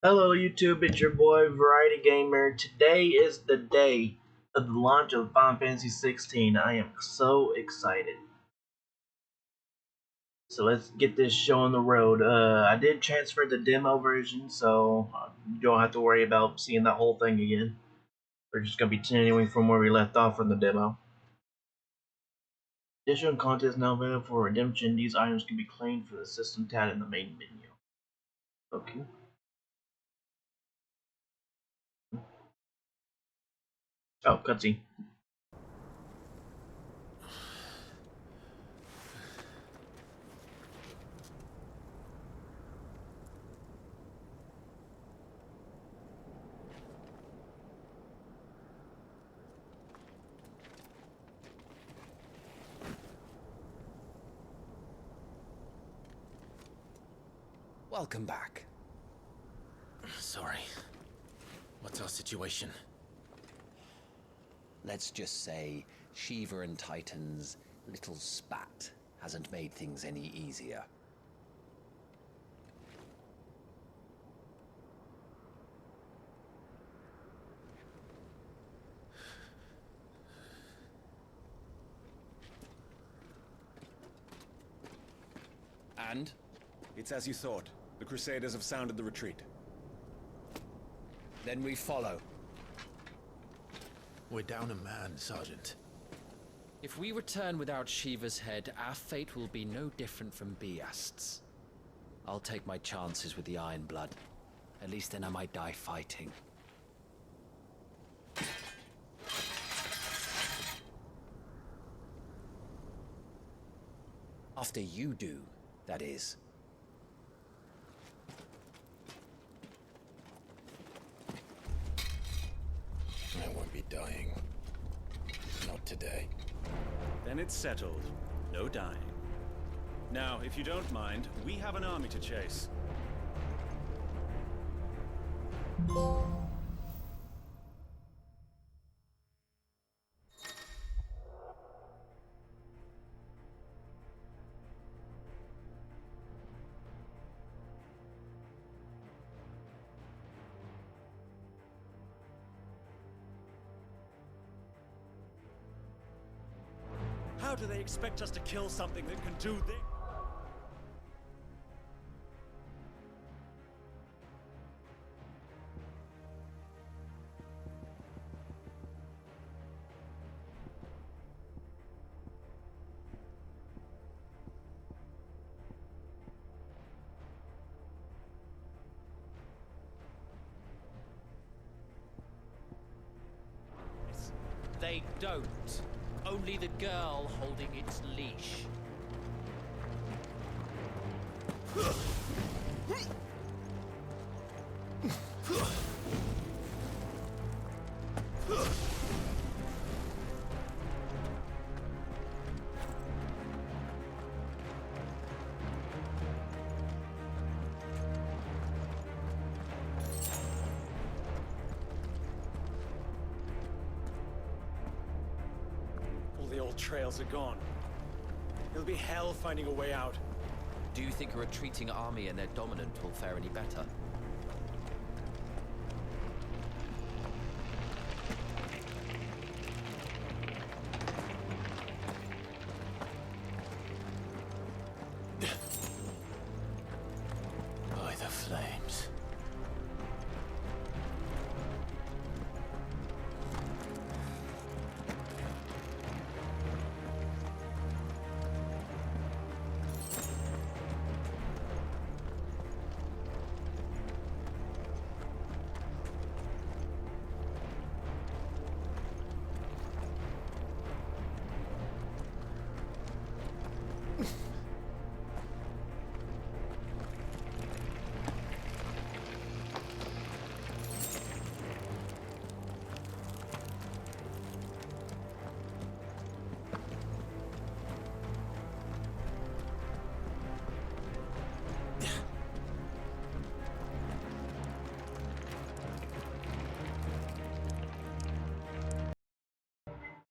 Hello YouTube, it's your boy Variety Gamer. Today is the day of the launch of Final Fantasy 16. I am so excited. So let's get this show on the road. I did transfer the demo version, so you don't have to worry about seeing that whole thing again. We're just going to be continuing from where we left off from the demo. Additional content is now available for redemption. These items can be claimed for the system tab in the main menu. Okay. Oh, cutscene. Welcome back. Sorry. What's our situation? Let's just say Shiva and Titan's little spat hasn't made things any easier. And? It's as you thought. The Crusaders have sounded the retreat. Then we follow. We're down a man, Sergeant. If we return without Shiva's head, our fate will be no different from Biast's. I'll take my chances with the Iron Blood. At least then I might die fighting. After you do, that is. I won't be dying. Not today. Then it's settled. No dying. Now, if you don't mind, we have an army to chase. How do they expect us to kill something that can do this? They don't. Only the girl holding its leash. All the old trails are gone. It'll be hell finding a way out. Do you think a retreating army and their dominant will fare any better? By the flames.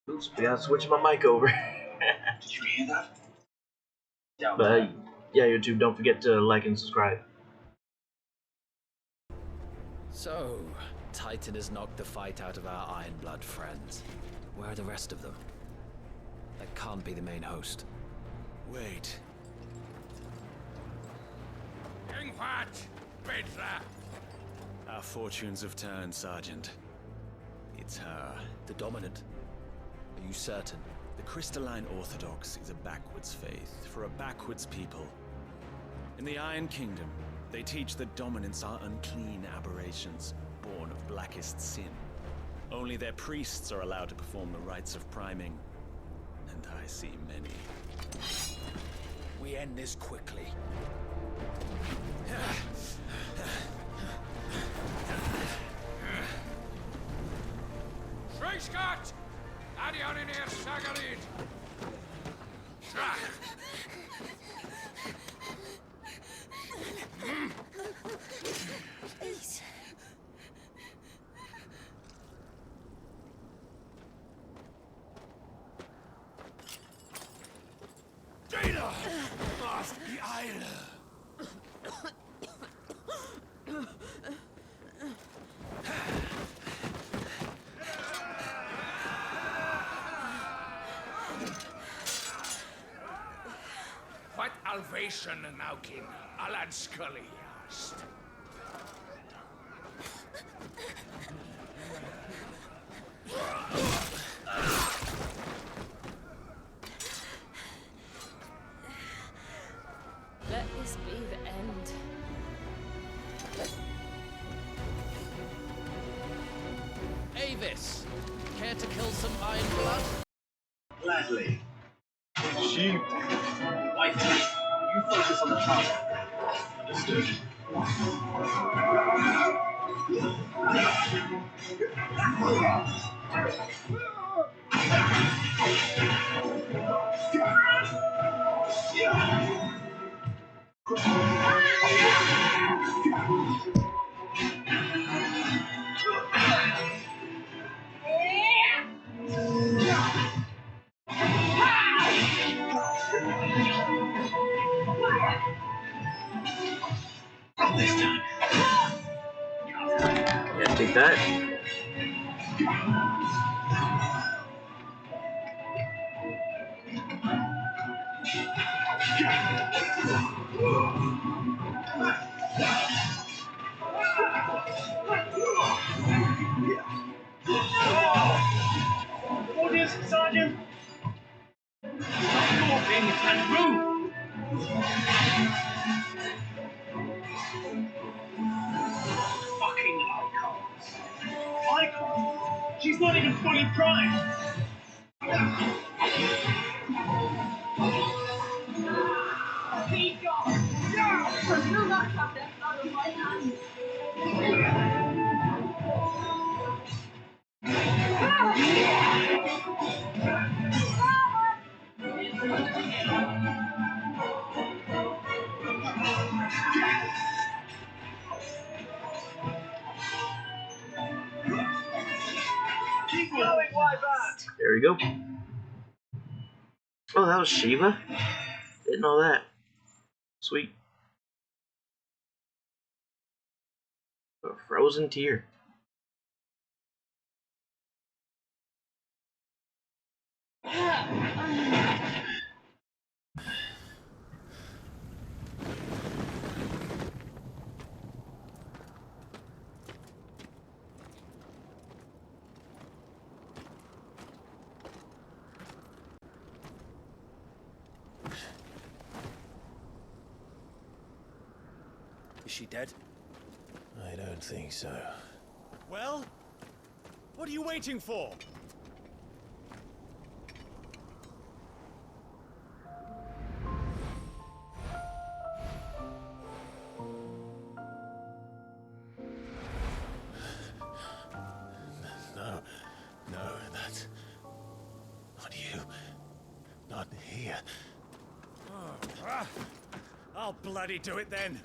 Oops, I gotta switch my mic over. Did you hear that? Down But there. yeah, YouTube, don't forget to like and subscribe. So, Titan has knocked the fight out of our Ironblood friends. Where are the rest of them? That can't be the main host. Wait. Our fortunes have turned, Sergeant. It's her. The Dominant? Are you certain? The Crystalline Orthodox is a backwards faith for a backwards people. In the Iron Kingdom, they teach that dominants are unclean aberrations, born of blackest sin. Only their priests are allowed to perform the rites of priming, and I see many. We end this quickly. Scott! Adion in here, Sagarid! Please. Dana! Must be Isla! What Alvation Naukin, Alan Scully asked. Let this be the end. Avis! Care to kill some Ironblood? Gladly. She... Wife, you focus on the target. Understood. This time. Yeah, take that. Orders, Sergeant! Stop talking and move! Fucking icons. Icons? She's not even fully primed! Be gone! No! Do not have them out of my hands! Keep going, Wyvern! There we go. Oh, that was Shiva? Didn't know that. Sweet. A frozen tear. Is she dead? I don't think so. Well? What are you waiting for? No, that's not you. Not here. I'll bloody do it then.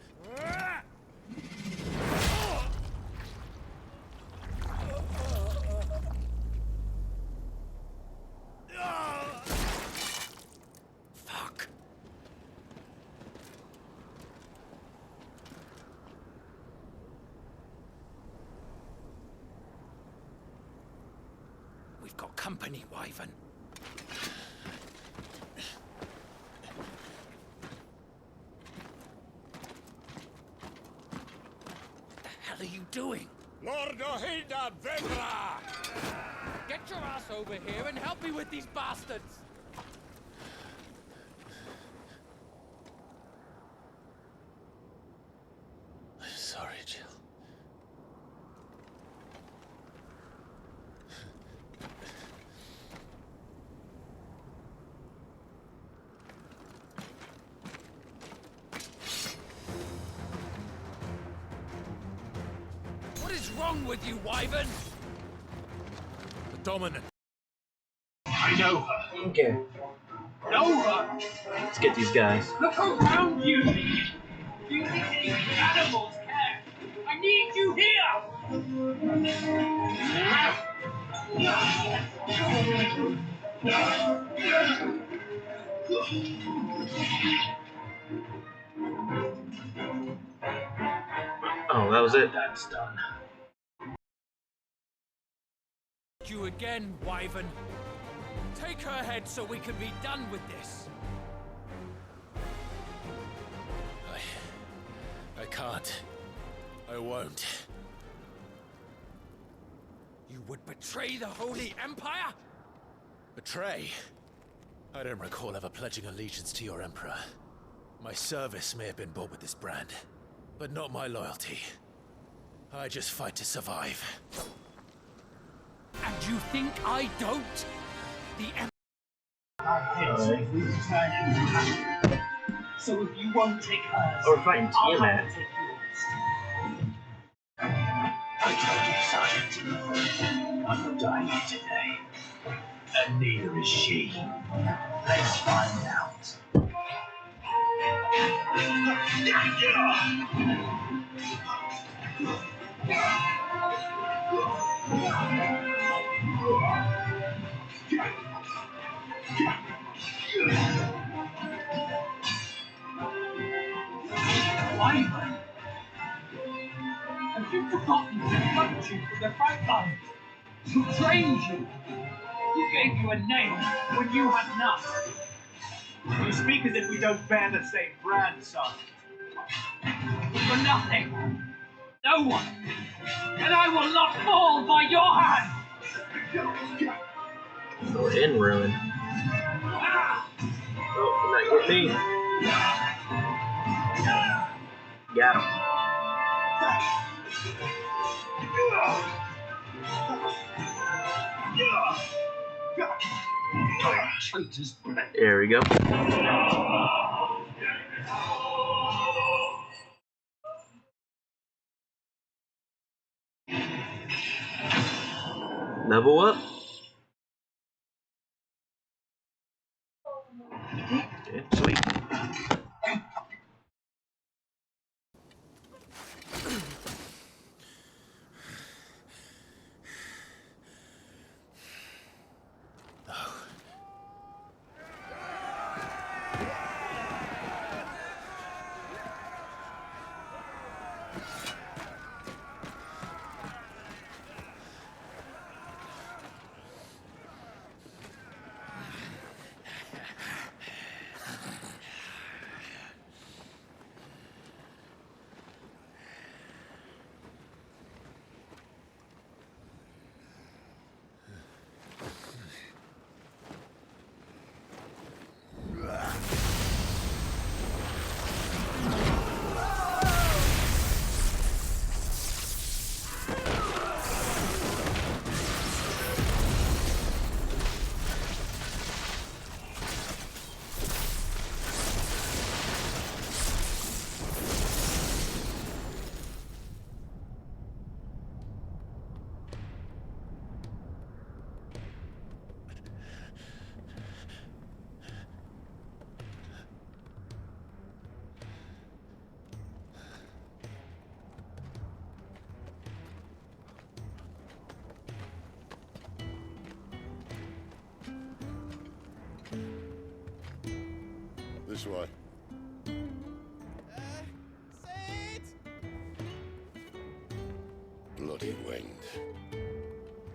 Fuck. We've got company, Wyvern. What the hell are you doing? Lord Ohilda Vendra! Get your ass over here and help me with these bastards! I'm sorry, Jill. What is wrong with you, Wyvern? The Dominant. I know her. Okay, Know her. let's get these guys. Look around you. You think animals care? I need you here. Oh, that was it. That's done. You again, Wyvern. Take her head so we can be done with this. I can't. I won't. You would betray the Holy Empire? Betray? I don't recall ever pledging allegiance to your Emperor. My service may have been bought with this brand, but not my loyalty. I just fight to survive. And you think I don't? The Empire. If we return and you have to. So if you won't take hers, Oh, we're fighting I'll have Tiamat. to take yours. I told you, Sergeant. I'm not dying here today. And neither is she. Let's find out. Wyvern! Have you forgotten who plucked you from the front line? Who trained you? Who gave you a name when you had none? You speak as if we don't bear the same brand, Sergeant. You're nothing. No one. And I will not fall by your hand. So we're in ruin. Oh, you're not getting me. Got him. There we go. Level up. Okay, sweet. This way. Bloody wind.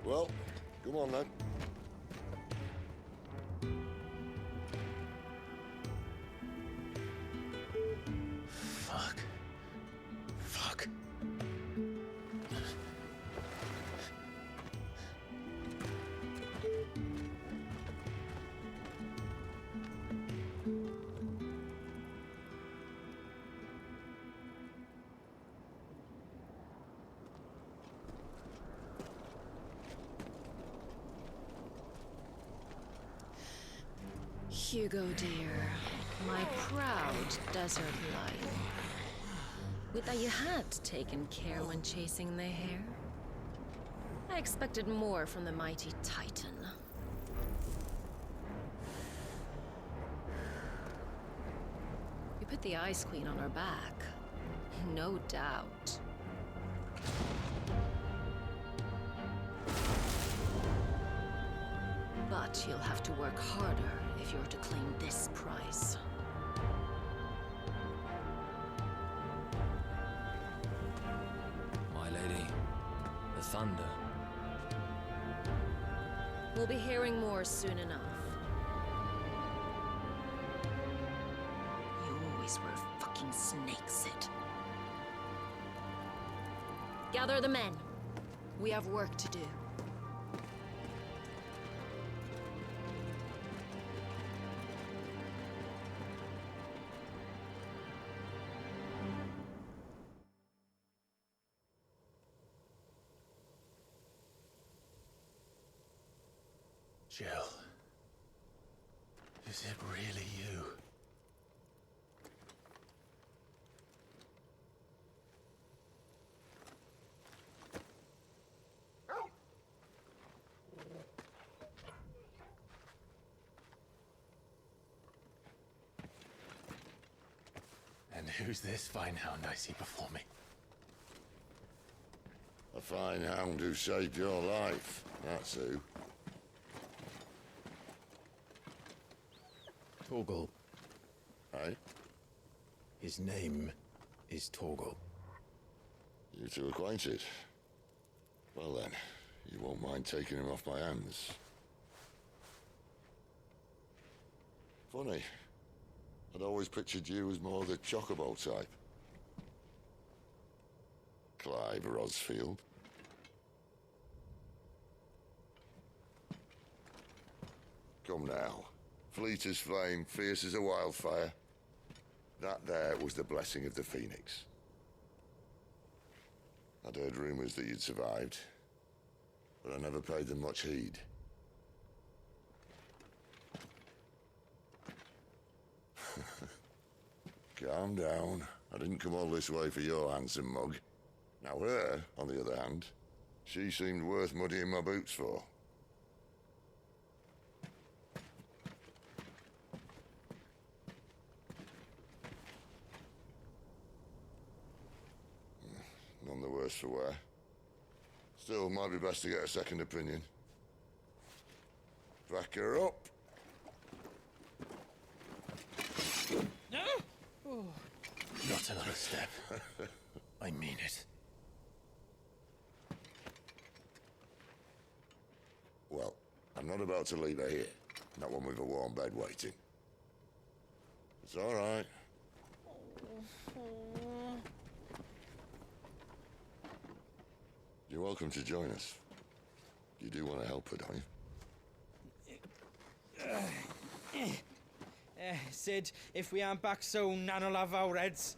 Well, come on then. Fuck. Hugo, dear, my proud desert lion. Would that you had taken care when chasing the hare? I expected more from the mighty Titan. We put the Ice Queen on our back, no doubt. But you'll have to work harder if you're to claim this prize. My lady, the thunder. We'll be hearing more soon enough. You always were a fucking snake, Sid. Gather the men. We have work to do. Jill. Is it really you? And who's this fine hound I see before me? A fine hound who saved your life, that's who. Torgal. Aye? His name is Torgal. You two acquainted? Well then, you won't mind taking him off my hands. Funny. I'd always pictured you as more the Chocobo type. Clive Rosfield. Come now. Fleet as flame, fierce as a wildfire. That there was the blessing of the Phoenix. I'd heard rumors that you'd survived, but I never paid them much heed. Calm down. I didn't come all this way for your handsome mug. Now her, on the other hand, she seemed worth muddying my boots for. None the worse for wear. Still, might be best to get a second opinion. Back her up. Not another step. I mean it. Well, I'm not about to leave her here. Not one with a warm bed waiting. It's all right. You're welcome to join us. You do want to help her, don't you? Sid, if we aren't back soon, Nan'll have our heads.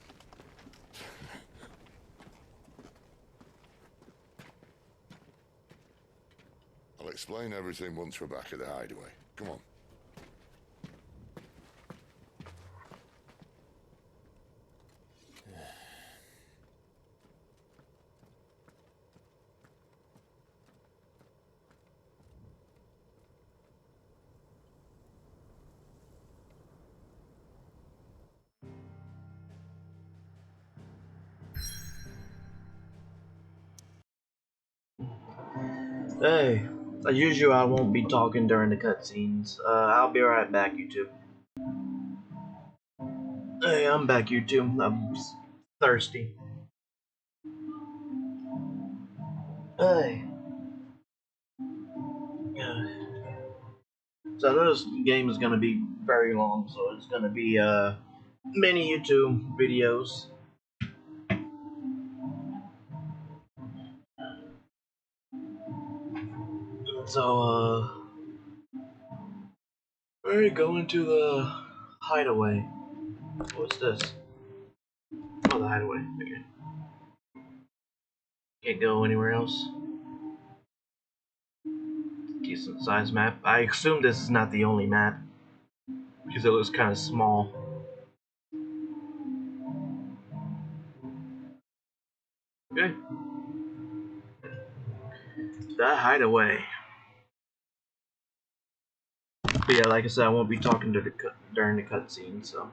I'll explain everything once we're back at the hideaway. Come on. Hey, as usual, I won't be talking during the cutscenes. I'll be right back, you two. Hey, I'm back, you two. I'm thirsty. Hey. So I know this game is gonna be very long, so it's gonna be mini YouTube videos. So, we're going to the hideaway. What's this? Oh, the hideaway. Okay. Can't go anywhere else. Decent sized map. I assume this is not the only map because it looks kind of small. Okay. The hideaway. But yeah, like I said, I won't be talking to during the cutscene, so.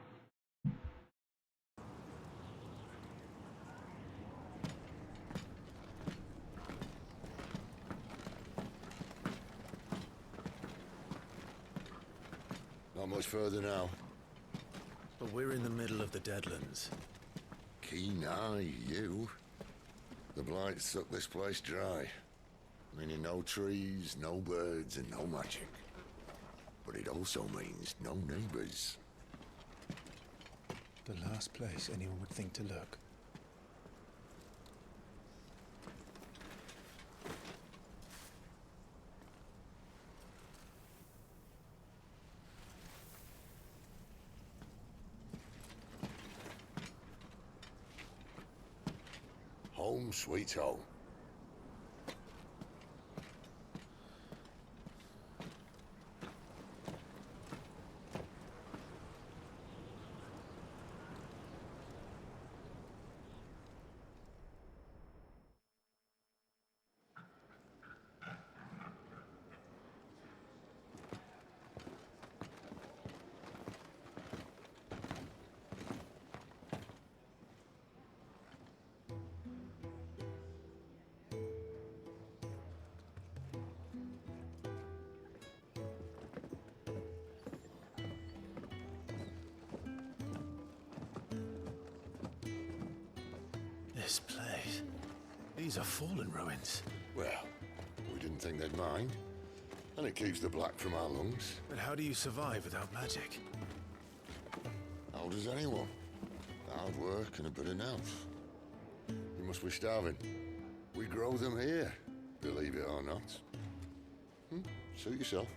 Not much further now. But we're in the middle of the Deadlands. Keen eye, you. The blight sucked this place dry. Meaning no trees, no birds, and no magic. But it also means no neighbors. The last place anyone would think to look. Home sweet home. This place. These are fallen ruins. Well, we didn't think they'd mind. And it keeps the black from our lungs. But how do you survive without magic? How does anyone? Hard work and a bit of nous. You must be starving. We grow them here, believe it or not. Suit yourself.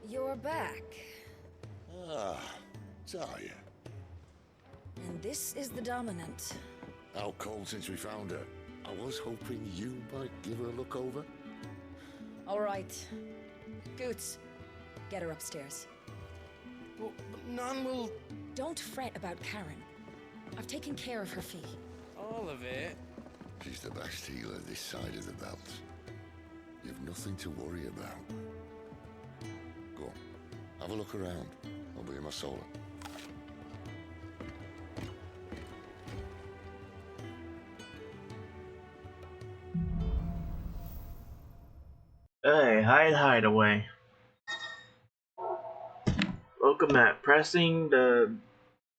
You're back. Ah, Talia. And this is the Dominant. Out cold since we found her. I was hoping you might give her a look over. All right. Goots, get her upstairs. But none will... Don't fret about Karen. I've taken care of her fee. All of it? She's the best healer this side of the belt. You've nothing to worry about. Go on, have a look around. I'll be in my solar. Hey, hideaway. Welcome map. Pressing the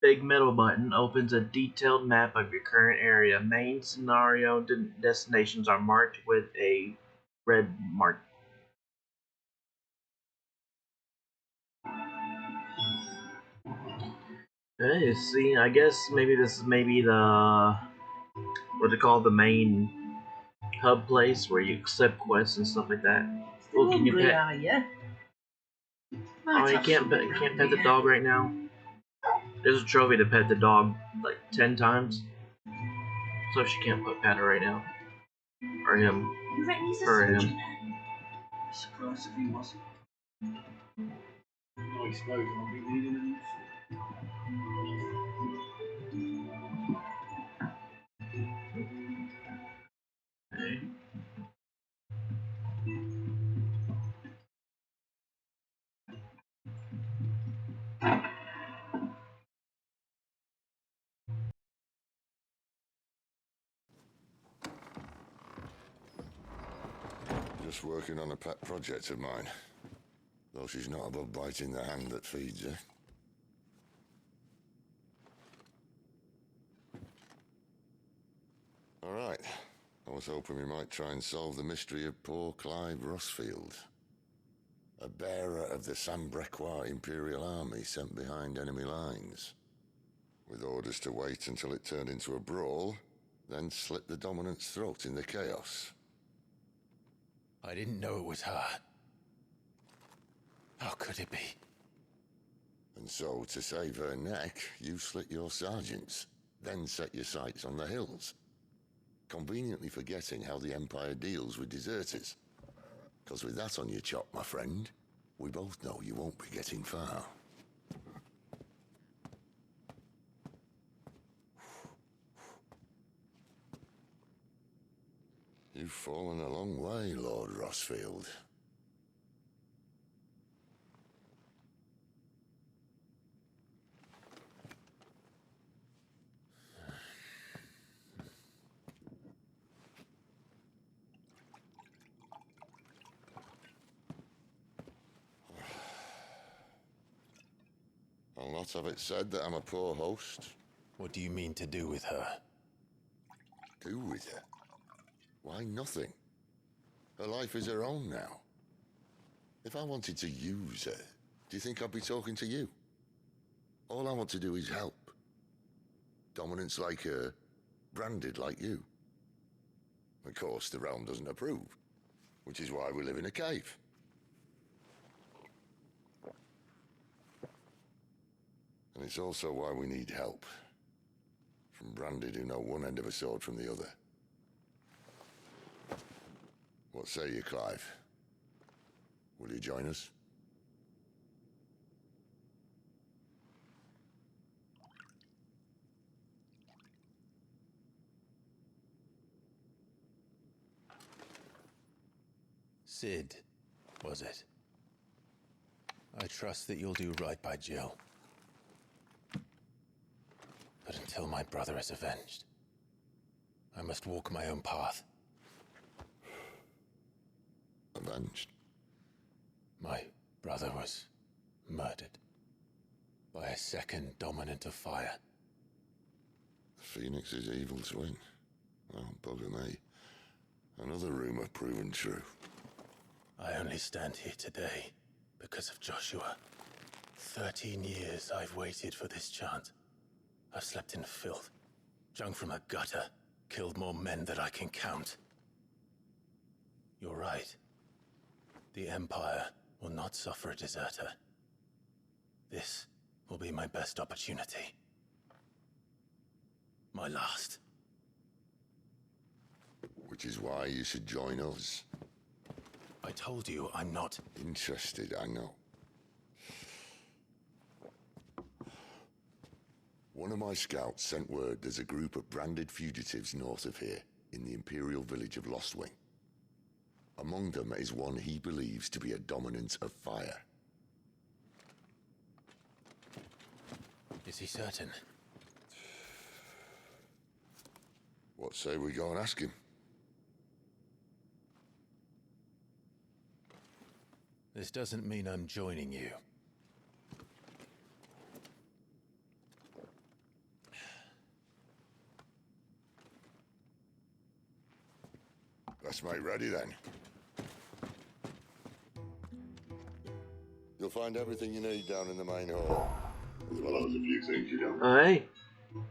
big middle button opens a detailed map of your current area. Main scenario destinations are marked with a red mark. Hey, see, I guess maybe this is the what they call the main hub place where you accept quests and stuff like that. Still Well, can you hungry, pet? are you? Oh, you can't pet the dog right now. There's a trophy to pet the dog like 10 times, so she can't pet her right now, or him, You reckon he's a or soldier him. then? Surprised if he wasn't. I suppose I'll be needing him. Okay. Just working on a pet project of mine. Though she's not above biting the hand that feeds her. All right. I was hoping we might try and solve the mystery of poor Clive Rossfield. A bearer of the Sambrequois Imperial Army sent behind enemy lines. With orders to wait until it turned into a brawl, then slit the Dominant's throat in the chaos. I didn't know it was her. How could it be? And so, to save her neck, you slit your sergeants, then set your sights on the hills. Conveniently forgetting how the Empire deals with deserters. Because with that on your chop, my friend, we both know you won't be getting far. You've fallen a long way, Lord Rossfield. I'll not have it said that I'm a poor host. What do you mean to do with her? Do with her? Why, nothing. Her life is her own now. If I wanted to use her, do you think I'd be talking to you? All I want to do is help. Dominants like her, branded like you. Of course, the realm doesn't approve, which is why we live in a cave. And it's also why we need help. From branded who know one end of a sword from the other. What say you, Clive? Will you join us? Cid, was it? I trust that you'll do right by Jill. But until my brother is avenged, I must walk my own path. Avenged? My brother was murdered by a second dominant of fire. The Phoenix's evil twin. Oh, bugger me. Another rumor proven true. I only stand here today because of Joshua. 13 years I've waited for this chance. I've slept in filth, drunk from a gutter, killed more men than I can count. You're right. The Empire will not suffer a deserter. This will be my best opportunity. My last. Which is why you should join us. I told you I'm not interested, I know. One of my scouts sent word there's a group of branded fugitives north of here, in the Imperial village of Lostwing. Among them is one he believes to be a dominant of fire. Is he certain? What say we go and ask him? This doesn't mean I'm joining you. Let's make ready then. You'll find everything you need down in the main hall, as well as a few things you don't. Hey.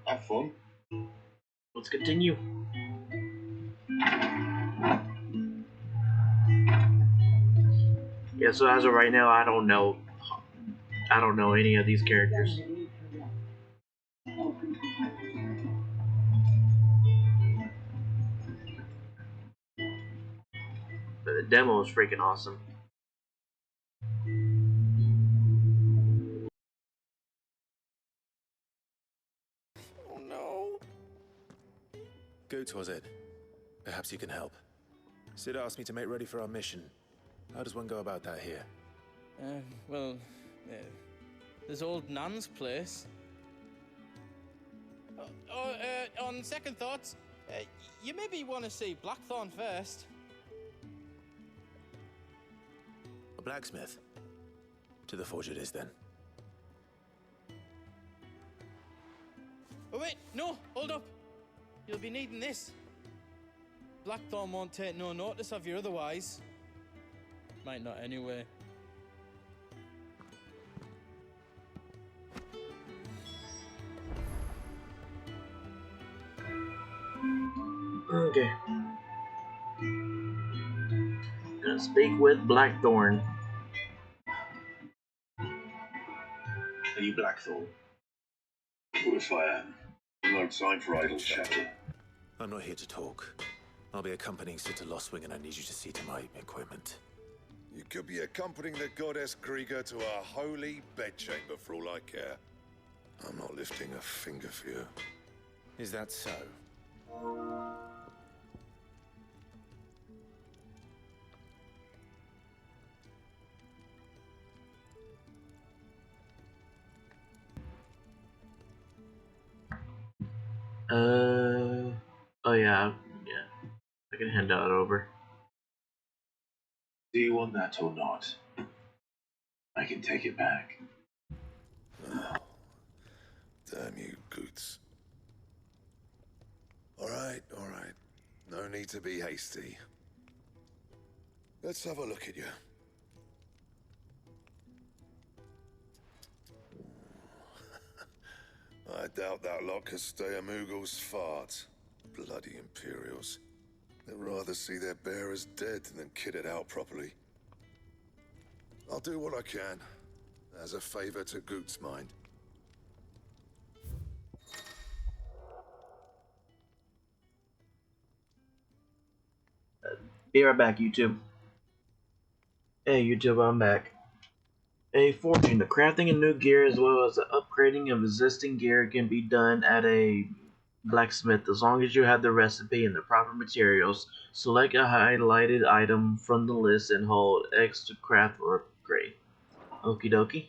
Have fun. Let's continue. Yeah, so as of right now, I don't know any of these characters. But the demo is freaking awesome. Oh no. Goetz, was it? Perhaps you can help. Cid asked me to make ready for our mission. How does one go about that here? Well, there's old Nan's place. On second thoughts, you maybe want to see Blackthorn first. A blacksmith? To the forge it is then. Oh wait, no, hold up. You'll be needing this. Blackthorn won't take no notice of you otherwise. Might not anyway. Okay. speak with Blackthorn. Are you Blackthorn? What if I am? No time for idle chatter. I'm not here to talk. I'll be accompanying Sitter Lostwing, and I need you to see to my equipment. You could be accompanying the goddess Krieger to our holy bedchamber for all I care. I'm not lifting a finger for you. Is that so? Oh yeah. I can hand that over. Do you want that or not? I can take it back. Oh, damn you, Goots. All right. No need to be hasty. Let's have a look at you. I doubt that lot could stay a Moogle's fart. Bloody Imperials. They'd rather see their bearers dead than kitted out properly. I'll do what I can, as a favor to Goot's mind. Be right back, YouTube. Hey, YouTube, I'm back. A forging. The crafting of new gear as well as the upgrading of existing gear can be done at a blacksmith as long as you have the recipe and the proper materials. Select a highlighted item from the list and hold X to craft or upgrade. Okie dokie.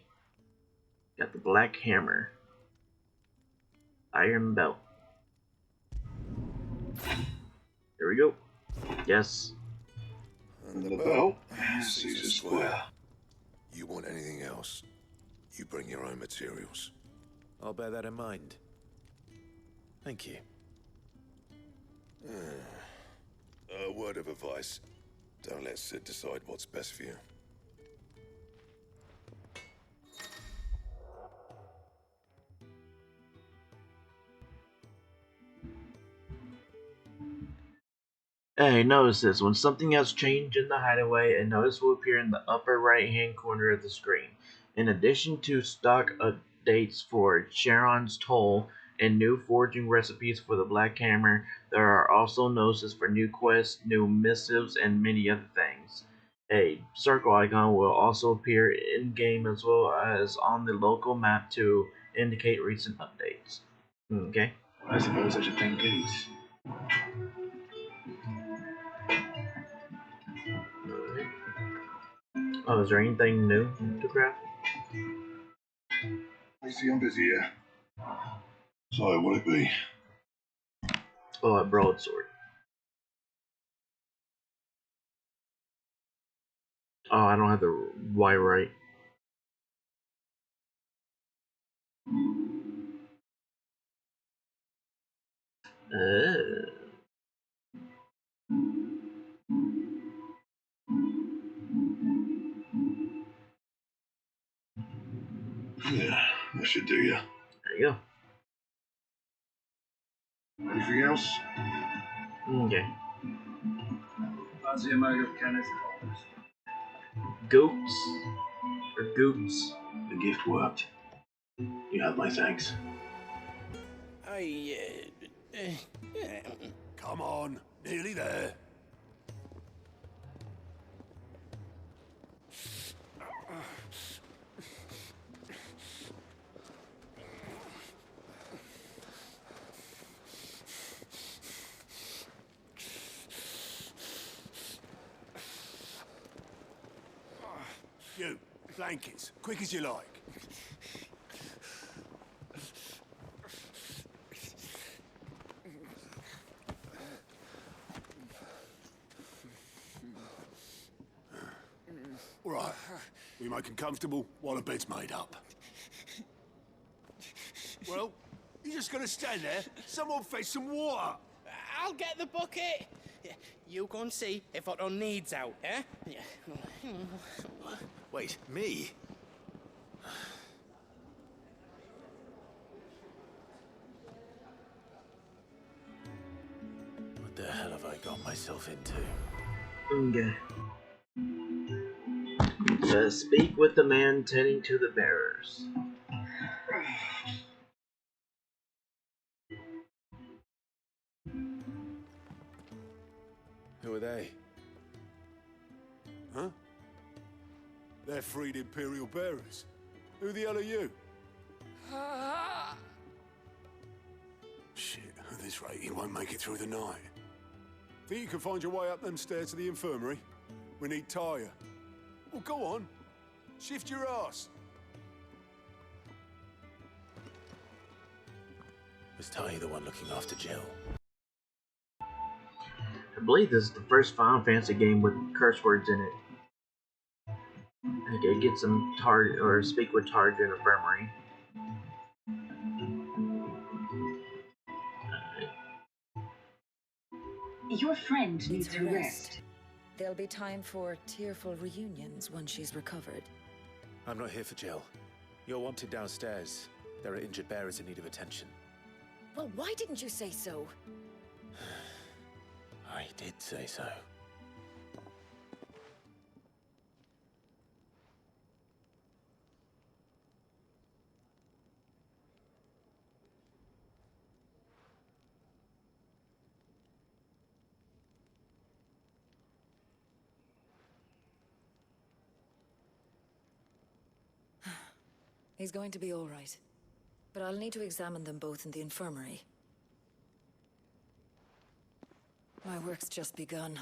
Got the black hammer. Iron belt. Here we go. Yes. And the belt, Caesar Square. You want anything else, you bring your own materials. I'll bear that in mind. Thank you. A word of advice. Don't let Sid decide what's best for you. Hey, notice this. When something has changed in the hideaway, a notice will appear in the upper right-hand corner of the screen. In addition to stock updates for Charon's Toll and new forging recipes for the Black Hammer, there are also notices for new quests, new missives, and many other things. A circle icon will also appear in-game as well as on the local map to indicate recent updates. Okay. I suppose I should thank Goots. Oh, is there anything new to craft? I see I'm busy here. So, what'll it be? Oh, a broadsword. Oh, I don't have the Y right. Yeah, that should do you. There you go. Anything else? Okay. Fancy a mug of Kenneth Coles. Goats. Or goops. The gift worked. You have my thanks. Come on, nearly there. You, blankets, quick as you like. All right, we make them comfortable while the bed's made up. Well, you're just gonna stand there? Someone fetch some water. I'll get the bucket. You go and see if Otto needs out, eh? Wait, me? What the hell have I got myself into? Okay. Speak with the man tending to the bearers. Who are they? Huh? They're freed Imperial bearers. Who the hell are you? Shit, at this rate, you won't make it through the night. Think you can find your way up them stairs to the infirmary? We need Taya. Well, go on. Shift your ass. Was Taya the one looking after Jill? I believe this is the first Final Fantasy game with curse words in it. Okay, get some target or speak with target in infirmary. Your friend needs her rest. There'll be time for tearful reunions once she's recovered. I'm not here for Jill. You're wanted downstairs. There are injured bearers in need of attention. Well, why didn't you say so? I did say so. He's going to be all right. But I'll need to examine them both in the infirmary. My work's just begun.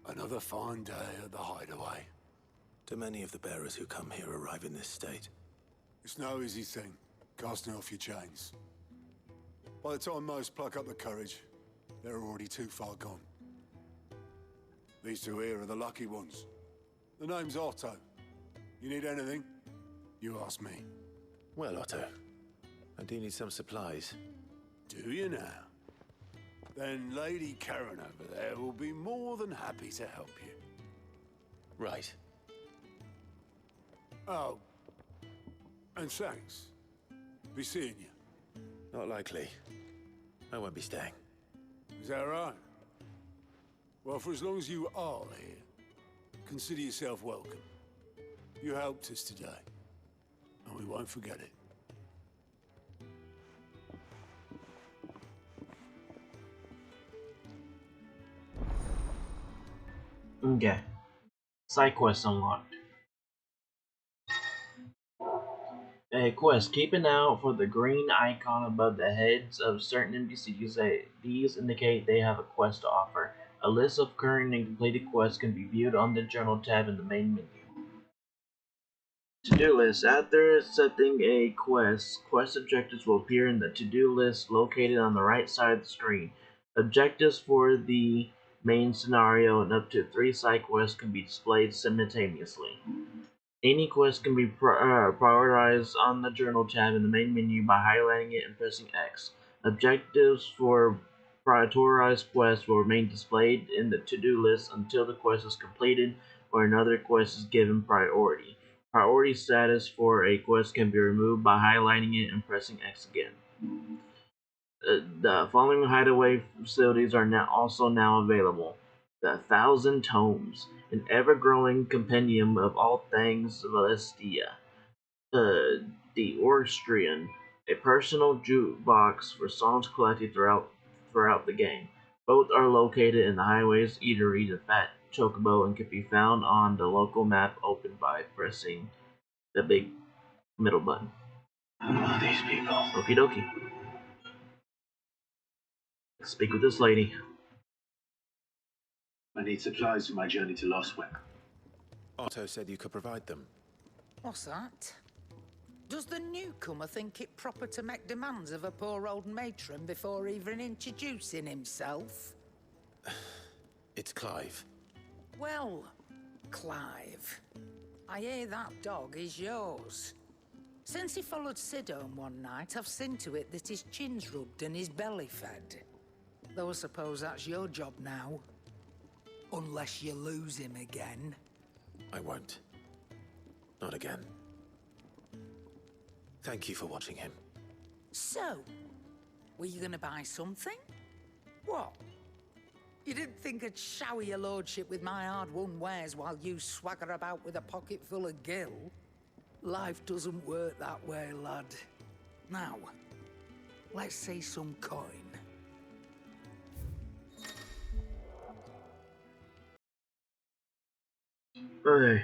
Another fine day at the hideaway. Do many of the bearers who come here arrive in this state? It's no easy thing, casting off your chains. By the time most pluck up the courage, they're already too far gone. These two here are the lucky ones. The name's Otto. You need anything? You ask me. Well, Otto, I do need some supplies. Do you now? Then Lady Karen over there will be more than happy to help you. Right. Oh, and thanks. Be seeing you. Not likely. I won't be staying. Is that right? Well, for as long as you are here, consider yourself welcome. You helped us today, and we won't forget it. Okay. Side quest unlocked. A quest. Keep an eye out for the green icon above the heads of certain NPCs. These indicate they have a quest to offer. A list of current and completed quests can be viewed on the Journal tab in the main menu. To-do list. After accepting a quest objectives will appear in the to-do list located on the right side of the screen. Objectives for the main scenario and up to 3 side quests can be displayed simultaneously. Any quest can be prioritized on the Journal tab in the main menu by highlighting it and pressing X. Objectives for prioritized quests will remain displayed in the to-do list until the quest is completed or another quest is given priority. Priority status for a quest can be removed by highlighting it and pressing X again. The following hideaway facilities are also now available. The 1,000 Tomes, an ever-growing compendium of all things Celestia. The Orchestrion, a personal jukebox for songs collected throughout the game. Both are located in the Highways Eatery, the Fat Chocobo, and can be found on the local map opened by pressing the big middle button. Who are these people? Okie dokie. Let's speak with this lady. I need supplies for my journey to Lostwick. Otto said you could provide them. What's that? Does the newcomer think it proper to make demands of a poor old matron before even introducing himself? It's Clive. Well, Clive, I hear that dog is yours. Since he followed Sid home one night, I've seen to it that his chin's rubbed and his belly fed. Though I suppose that's your job now. Unless you lose him again. I won't. Not again. Thank you for watching him. So, were you gonna buy something? What? You didn't think I'd shower your lordship with my hard-won wares while you swagger about with a pocket full of gil? Life doesn't work that way, lad. Now, let's see some coin. Okay.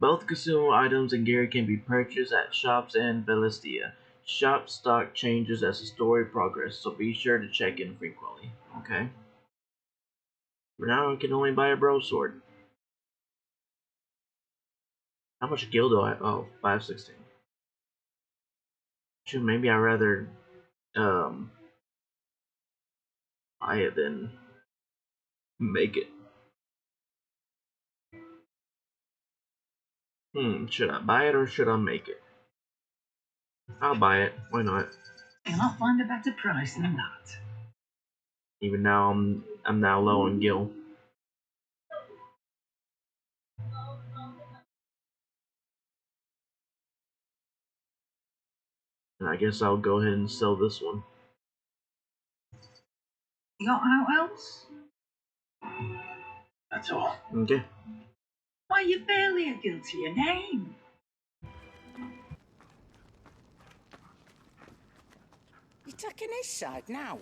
Both consumable items and gear can be purchased at shops in Valistia. Shop stock changes as the story progresses, so be sure to check in frequently. Okay. For now, I can only buy a broadsword. How much gil do I? Oh, 516. Shoot, maybe I'd rather buy it than make it. Should I buy it or should I make it? I'll buy it. Why not? Cannot find a better price than that. Even now, I'm now low on gil. And I guess I'll go ahead and sell this one. You got out else? That's all. Okay. Why, you're barely a gil to your name. You're taking his side now?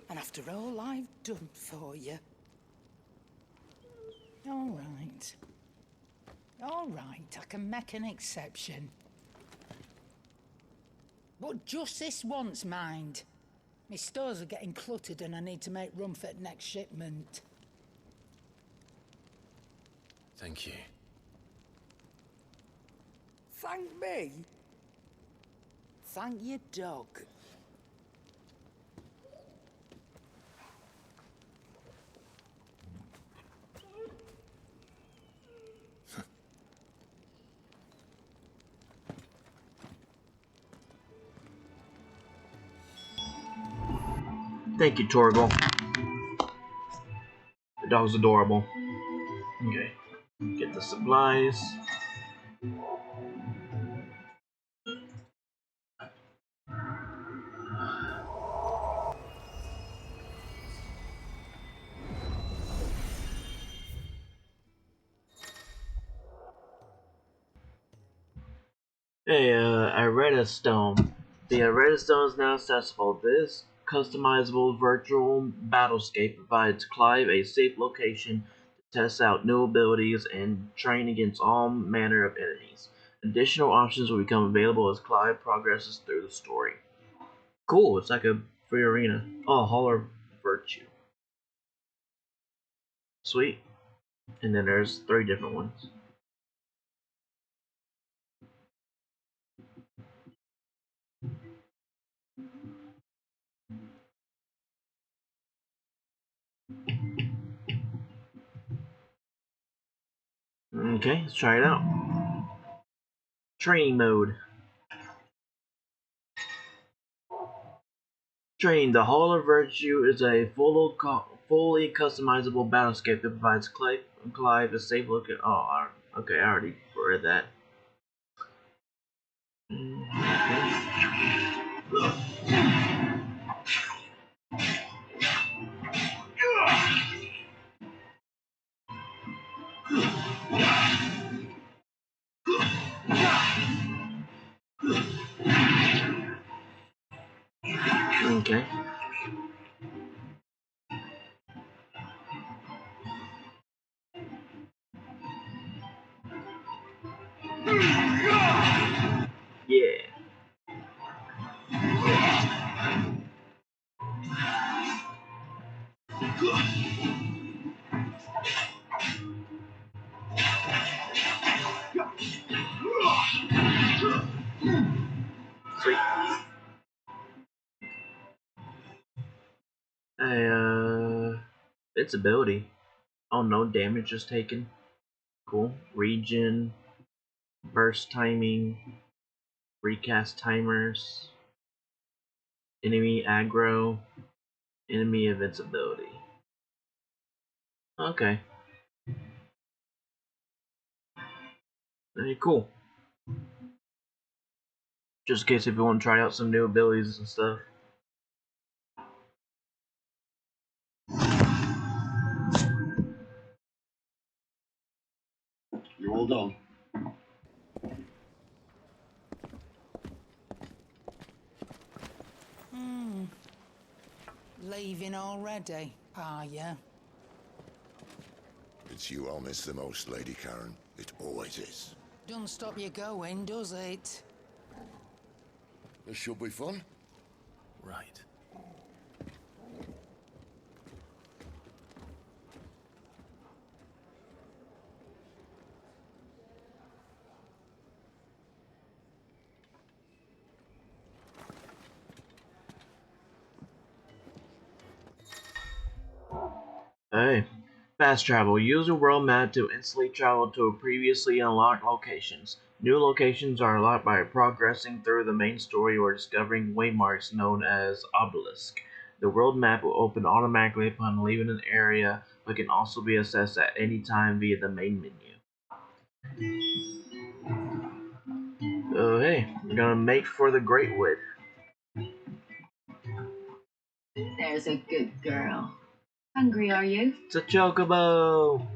And after all I've done for you? All right. All right, I can make an exception. But just this once, mind. My stores are getting cluttered and I need to make room for the next shipment. Thank you. Thank me? Thank your dog. Thank you, Torgal. The dog's adorable. Okay. Get the supplies. Hey, Areta Stone. The Areta Stone is now accessible. This customizable virtual battlescape provides Clive a safe location to test out new abilities and train against all manner of enemies. Additional options will become available as Clive progresses through the story. Cool, it's like a free arena. Oh, Hall of Virtue. Sweet. And then there's 3 different ones. Okay, let's try it out. Training mode. Training. The Hall of Virtue is a fully customizable battlescape that provides Clive a safe look at. Oh, okay, I already read that. Okay. Yeah. Sweet. Its ability. Oh, no damage is taken. Cool. Regen, burst timing, recast timers, enemy aggro, enemy invincibility. Okay. Very cool. Just in case if you want to try out some new abilities and stuff. You all done? Leaving already, are ya? It's you I'll miss the most, Lady Karen. It always is. Don't stop you going, does it? This should be fun. Right. Hey. Fast travel. Use a world map to instantly travel to previously unlocked locations. New locations are unlocked by progressing through the main story or discovering waymarks known as obelisk. The world map will open automatically upon leaving an area, but can also be accessed at any time via the main menu. So hey, we're gonna make for the Great Wood. There's a good girl. Hungry, are you? It's a chocobo!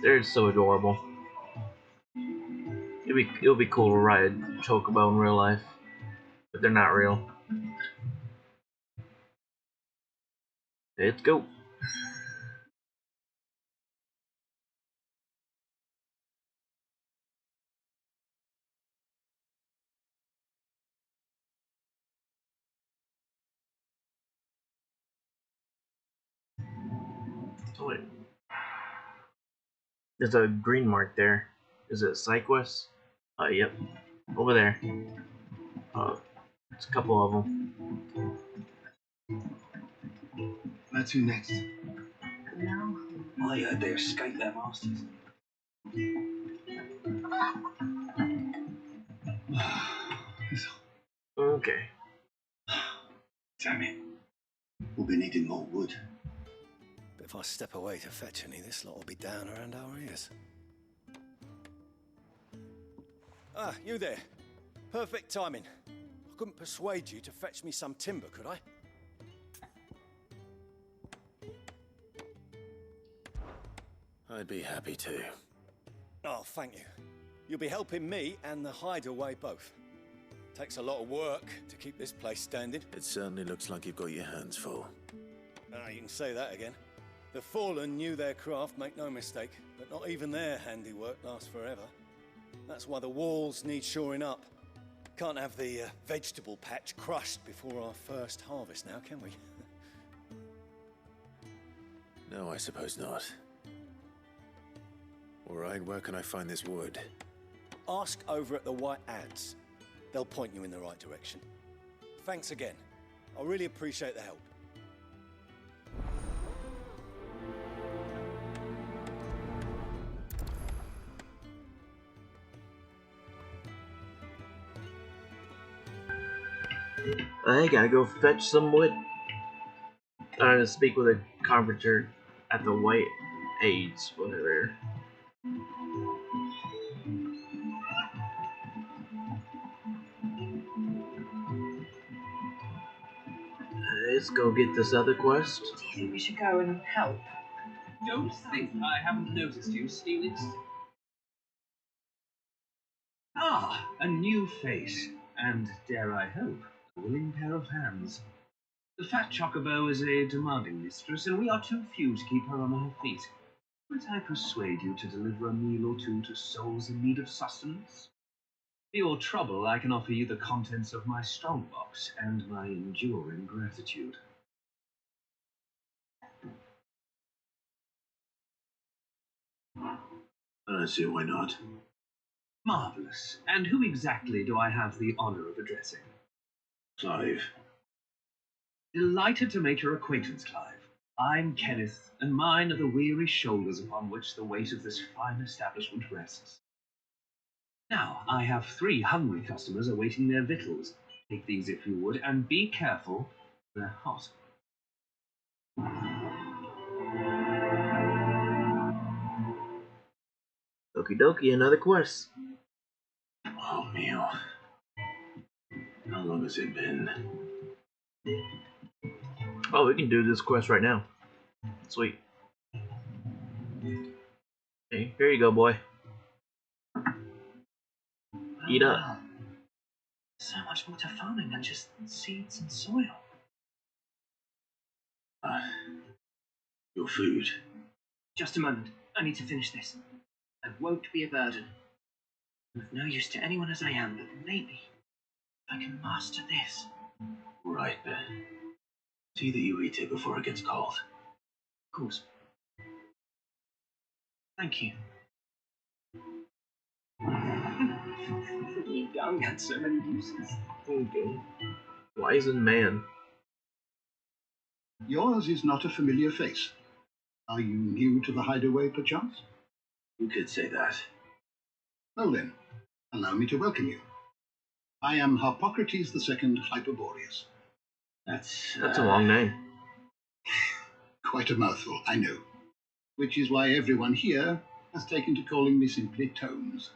They're so adorable. It would be cool to ride a chocobo in real life, but they're not real. Let's go. Oh, wait. There's a green mark there. Is it SideQuest? Yep. Over there. It's a couple of them. Where to next? No. I heard they escaped their masters. Okay. Damn it. We'll be needing more wood. But if I step away to fetch any, this lot will be down around our ears. Ah, you there. Perfect timing. I couldn't persuade you to fetch me some timber, could I? I'd be happy to. Oh, thank you. You'll be helping me and the hideaway both. Takes a lot of work to keep this place standing. It certainly looks like you've got your hands full. Ah, you can say that again. The Fallen knew their craft, make no mistake, but not even their handiwork lasts forever. That's why the walls need shoring up. Can't have the vegetable patch crushed before our first harvest now, can we? No, I suppose not. All right, where can I find this wood? Ask over at the White Ants. They'll point you in the right direction. Thanks again. I really appreciate the help. I gotta go fetch some wood. I'm gonna speak with a carpenter at the White Aids, whatever. Let's go get this other quest. Do you think we should go and help? Don't think I haven't noticed you stealing. Ah, a new face, and dare I hope, a willing pair of hands. The fat chocobo is a demanding mistress, and we are too few to keep her on her feet. Might I persuade you to deliver a meal or two to souls in need of sustenance? For your trouble, I can offer you the contents of my strongbox and my enduring gratitude. I don't see why not. Marvelous. And who exactly do I have the honor of addressing? Clive. Delighted to make your acquaintance, Clive. I'm Kenneth, and mine are the weary shoulders upon which the weight of this fine establishment rests. Now, I have 3 hungry customers awaiting their victuals. Take these if you would, and be careful, they're hot. Okie dokie, another quest. Oh, meal. How long has it been? Oh, we can do this quest right now. Sweet. Okay, here you go, boy. Eat up. Wow. So much more to farming than just seeds and soil. Your food. Just a moment. I need to finish this. I won't be a burden. I'm of no use to anyone as I am, but maybe if I can master this. Right, Ben. See that you eat it before it gets cold. Of course. Thank you. Young had so many uses. Okay. Wizened man. Yours is not a familiar face. Are you new to the hideaway, perchance? You could say that. Well then, allow me to welcome you. I am Harpocrates II Hyperboreus. That's a long name. Quite a mouthful, I know. Which is why everyone here has taken to calling me simply Tomes,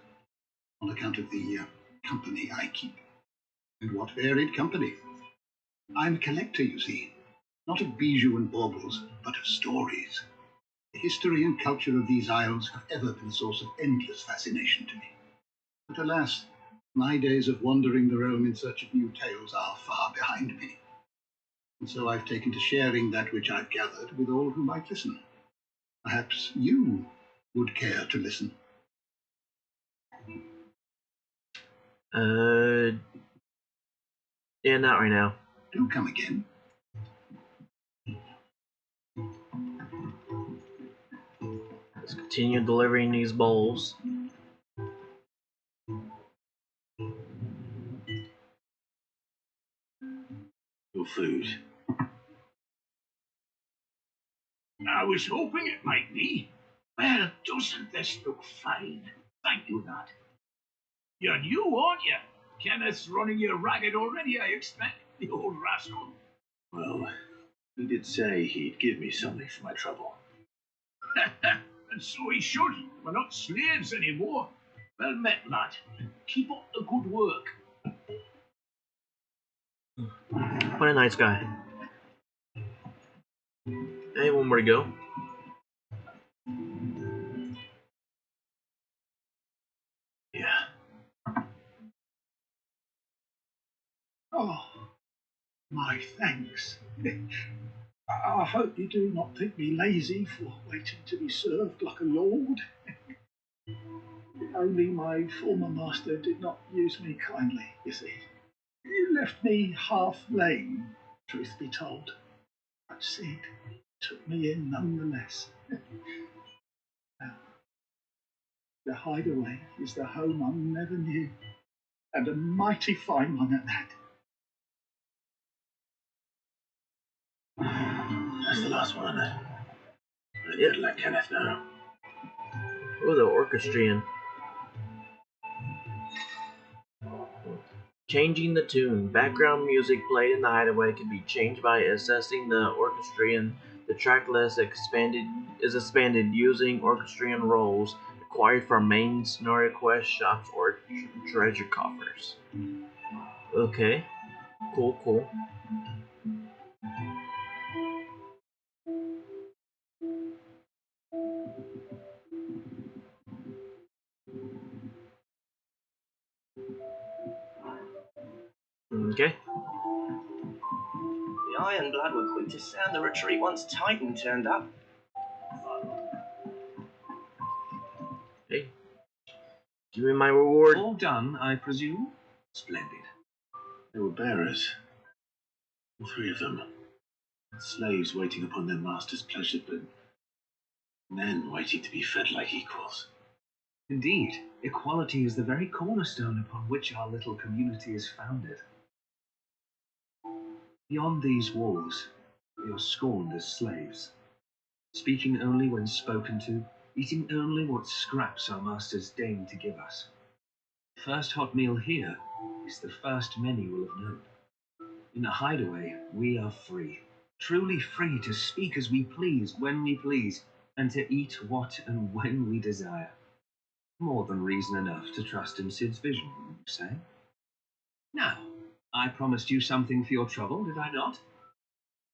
on account of the company I keep. And what varied company. I'm a collector, you see. Not of bijou and baubles, but of stories. The history and culture of these isles have ever been a source of endless fascination to me. But alas, my days of wandering the realm in search of new tales are far behind me. And so I've taken to sharing that which I've gathered with all who might listen. Perhaps you would care to listen. Yeah, not right now. Do come again. Let's continue delivering these bowls. Your food. I was hoping it might be. Well, doesn't this look fine? Thank you, Nat. You're new, aren't you? Kenneth's running you ragged already, I expect. The old rascal. Well, he did say he'd give me something for my trouble. And so he should. We're not slaves anymore. Well met, lad. Keep up the good work. What a nice guy. Hey, one more to go. Yeah. Oh, my thanks. I hope you do not think me lazy for waiting to be served like a lord. Only my former master did not use me kindly, you see. You left me half lame, truth be told. But Sid took me in nonetheless. Now, the hideaway is the home I never knew, and a mighty fine one at that. That's the last one, isn't it? I did let Kenneth know. Oh, the orchestrion. Changing the tune. Background music played in the hideaway can be changed by accessing the orchestrion. The track list is expanded using orchestrion roles acquired from main scenario quest shops or treasure coffers. Okay. Cool. Okay. The Ironblood were quick to sound the retreat once Titan turned up. Hey. Give me my reward. All done, I presume? Splendid. They were bearers. All three of them. Slaves waiting upon their master's pleasure, but men waiting to be fed like equals. Indeed, equality is the very cornerstone upon which our little community is founded. Beyond these walls, we are scorned as slaves, speaking only when spoken to, eating only what scraps our masters deign to give us. The first hot meal here is the first many will have known. In the hideaway, we are free, truly free to speak as we please, when we please, and to eat what and when we desire. More than reason enough to trust in Sid's vision, you say? Now, I promised you something for your trouble, did I not?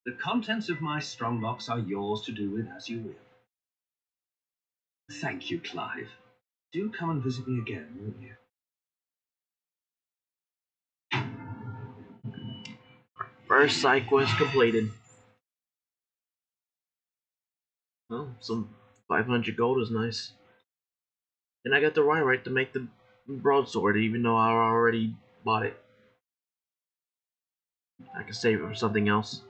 The contents of my strongbox are yours to do with as you will. Thank you, Clive. Do come and visit me again, won't you? First side quest completed. Oh, some 500 gold is nice. And I got the right to make the broadsword, even though I already bought it. I can save it for something else.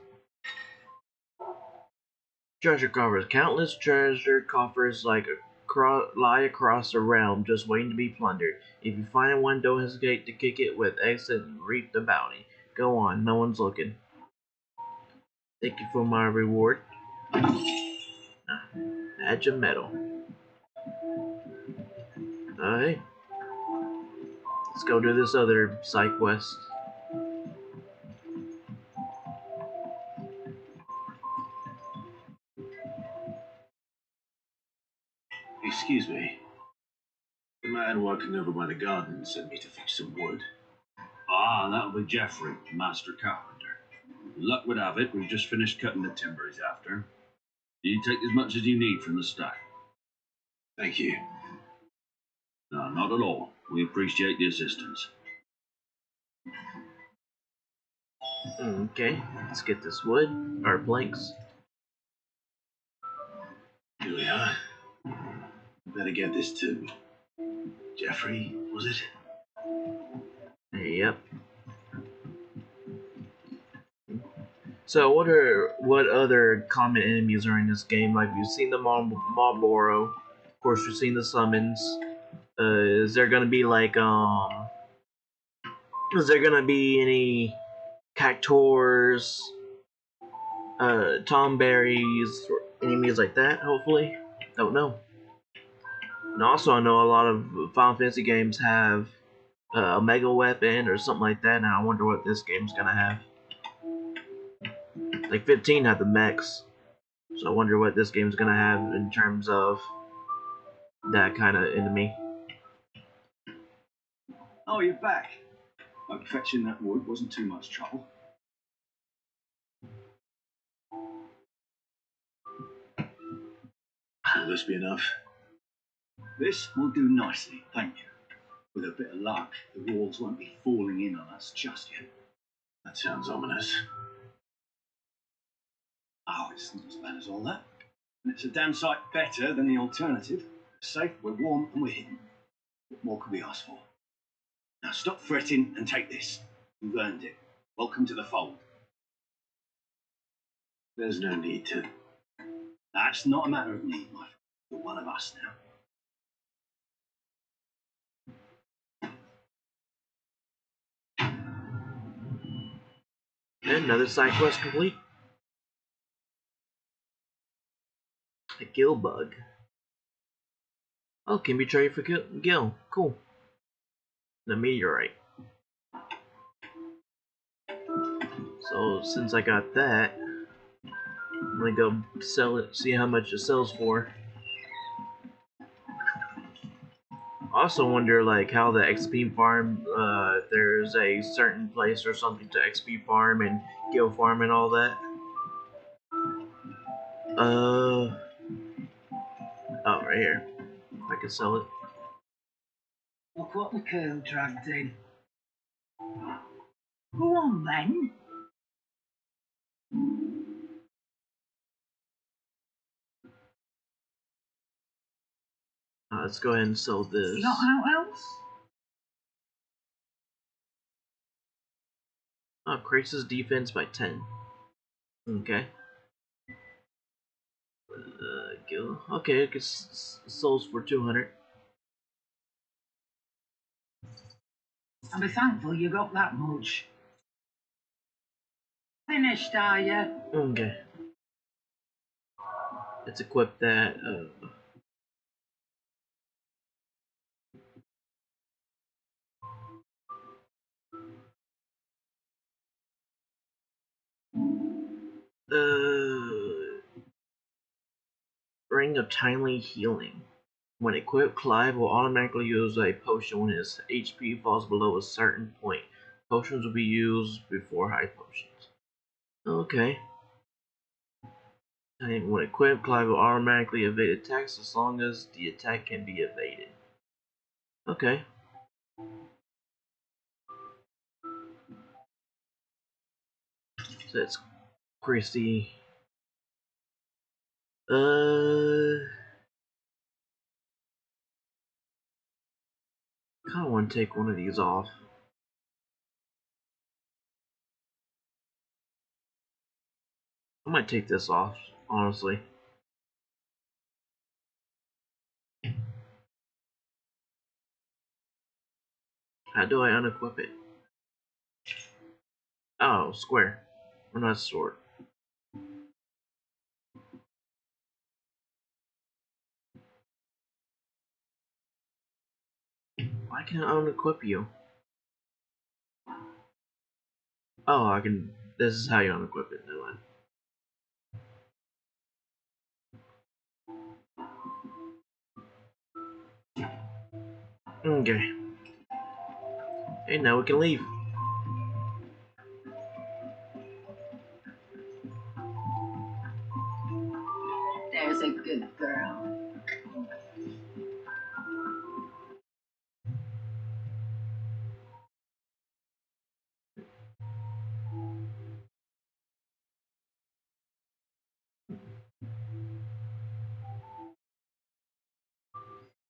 Treasure coffers. Countless treasure coffers lie across the realm, just waiting to be plundered. If you find one, don't hesitate to kick it with exit and reap the bounty. Go on, no one's looking. Thank you for my reward. Badge of metal. Alright. Let's go do this other side quest. Excuse me. The man working over by the garden sent me to fetch some wood. Ah, that'll be Geoffrey, Master Carpenter. Luck would have it, we've just finished cutting the timber he's after. You take as much as you need from the stack. Thank you. No, not at all. We appreciate the assistance. Okay, let's get this wood, or planks. Here we are. Better get this to Geoffrey, was it? Yep. So what other common enemies are in this game? Like, you've seen the Marlboro, of course you've seen the summons. Is there gonna be like is there gonna be any cactors, tomberries, or enemies like that? Hopefully, don't know. And also, I know a lot of Final Fantasy games have a mega weapon or something like that, and I wonder what this game's gonna have. Like 15 had the mechs, so I wonder what this game's gonna have in terms of that kind of enemy. Oh, you're back. Hope fetching that wood wasn't too much trouble. Will this be enough? This will do nicely, thank you. With a bit of luck, the walls won't be falling in on us just yet. That sounds ominous. Oh, it's not as bad as all that. And it's a damn sight better than the alternative. We're safe, we're warm, and we're hidden. What more could we ask for? Now stop fretting and take this. You've earned it. Welcome to the fold. There's no need to. That's not a matter of need, my friend. You're one of us now. And another side quest complete. A Gil bug. Oh, can be traded for Gil. Cool. The meteorite. So since I got that, I'm gonna go sell it, see how much it sells for. Also wonder like how the XP farm, there's a certain place or something to XP farm and Gil farm and all that. Oh, right here. I can sell it. Look what the Colonel dragged in. Go on then. Let's go ahead and sell this. You got out else? Oh, increases defense by 10. Okay. Gil. Okay, it gets souls for 200. I'll be thankful you got that much. Finished, are you? Okay. Let's equip that. Ring of Timely Healing. When equipped, Clive will automatically use a potion when his HP falls below a certain point. Potions will be used before high potions. Okay. And when equipped, Clive will automatically evade attacks as long as the attack can be evaded. Okay. So it's Christy. Kinda wanna take one of these off. I might take this off, honestly. How do I unequip it? Oh, square. Or not sword. Why can't I unequip you? Oh, I can. This is how you unequip it. Never mind. Okay. Hey, now we can leave. There's a good girl.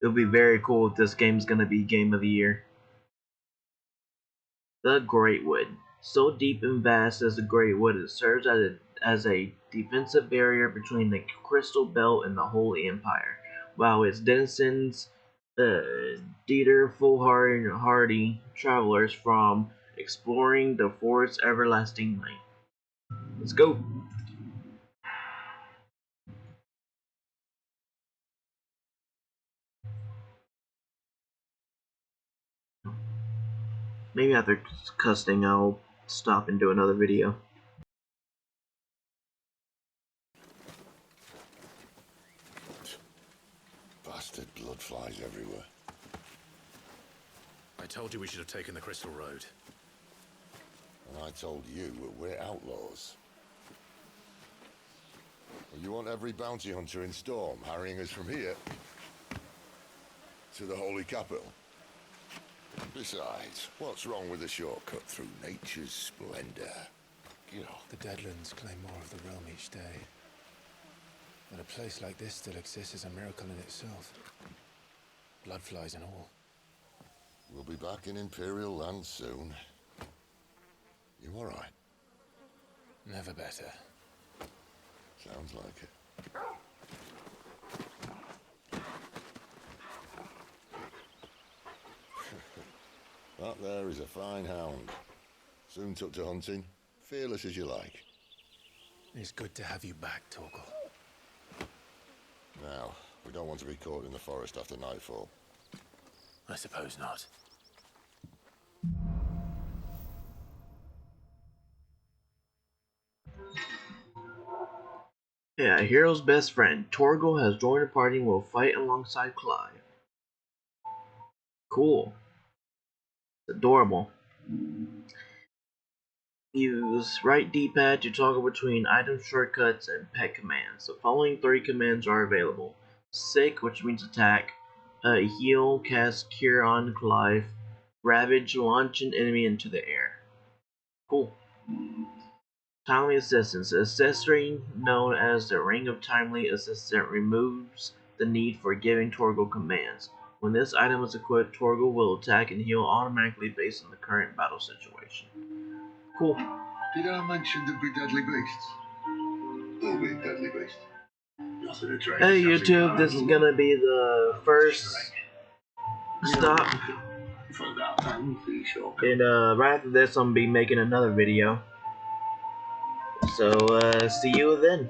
It'll be very cool if this game's gonna be Game of the Year. The Greatwood. So deep and vast as the Greatwood, it serves as a defensive barrier between the Crystal Belt and the Holy Empire, while its denizens deter foolhardy travelers from exploring the forest's everlasting night. Let's go! Maybe after custing, I'll stop and do another video. Bastard blood flies everywhere. I told you we should have taken the Crystal Road. And I told you that we're outlaws. Well, you want every bounty hunter in Storm harrying us from here to the Holy Capital? Besides, what's wrong with a shortcut through nature's splendor? You know. The Deadlands claim more of the realm each day. That a place like this still exists is a miracle in itself. Bloodflies and all. We'll be back in Imperial land soon. You alright? Never better. Sounds like it. That there is a fine hound. Soon took to hunting. Fearless as you like. It's good to have you back, Torgal. Now, we don't want to be caught in the forest after nightfall. I suppose not. Yeah, a hero's best friend. Torgal has joined the party and will fight alongside Clive. Cool. Adorable. Use right D-pad to toggle between item shortcuts and pet commands. The following 3 commands are available. Sick, which means attack. Heal, cast Cure on Clive. Ravage, launch an enemy into the air. Cool. Timely Assistance. The accessory known as the Ring of Timely Assistant removes the need for giving Torgal commands. When this item is equipped, Torgal will attack and heal automatically based on the current battle situation. Cool. Did I mention there'd be deadly beasts? There'll be deadly beasts. Nothing to train. Hey YouTube, this is gonna be the first stop. And right after this, I'm gonna be making another video. So see you then.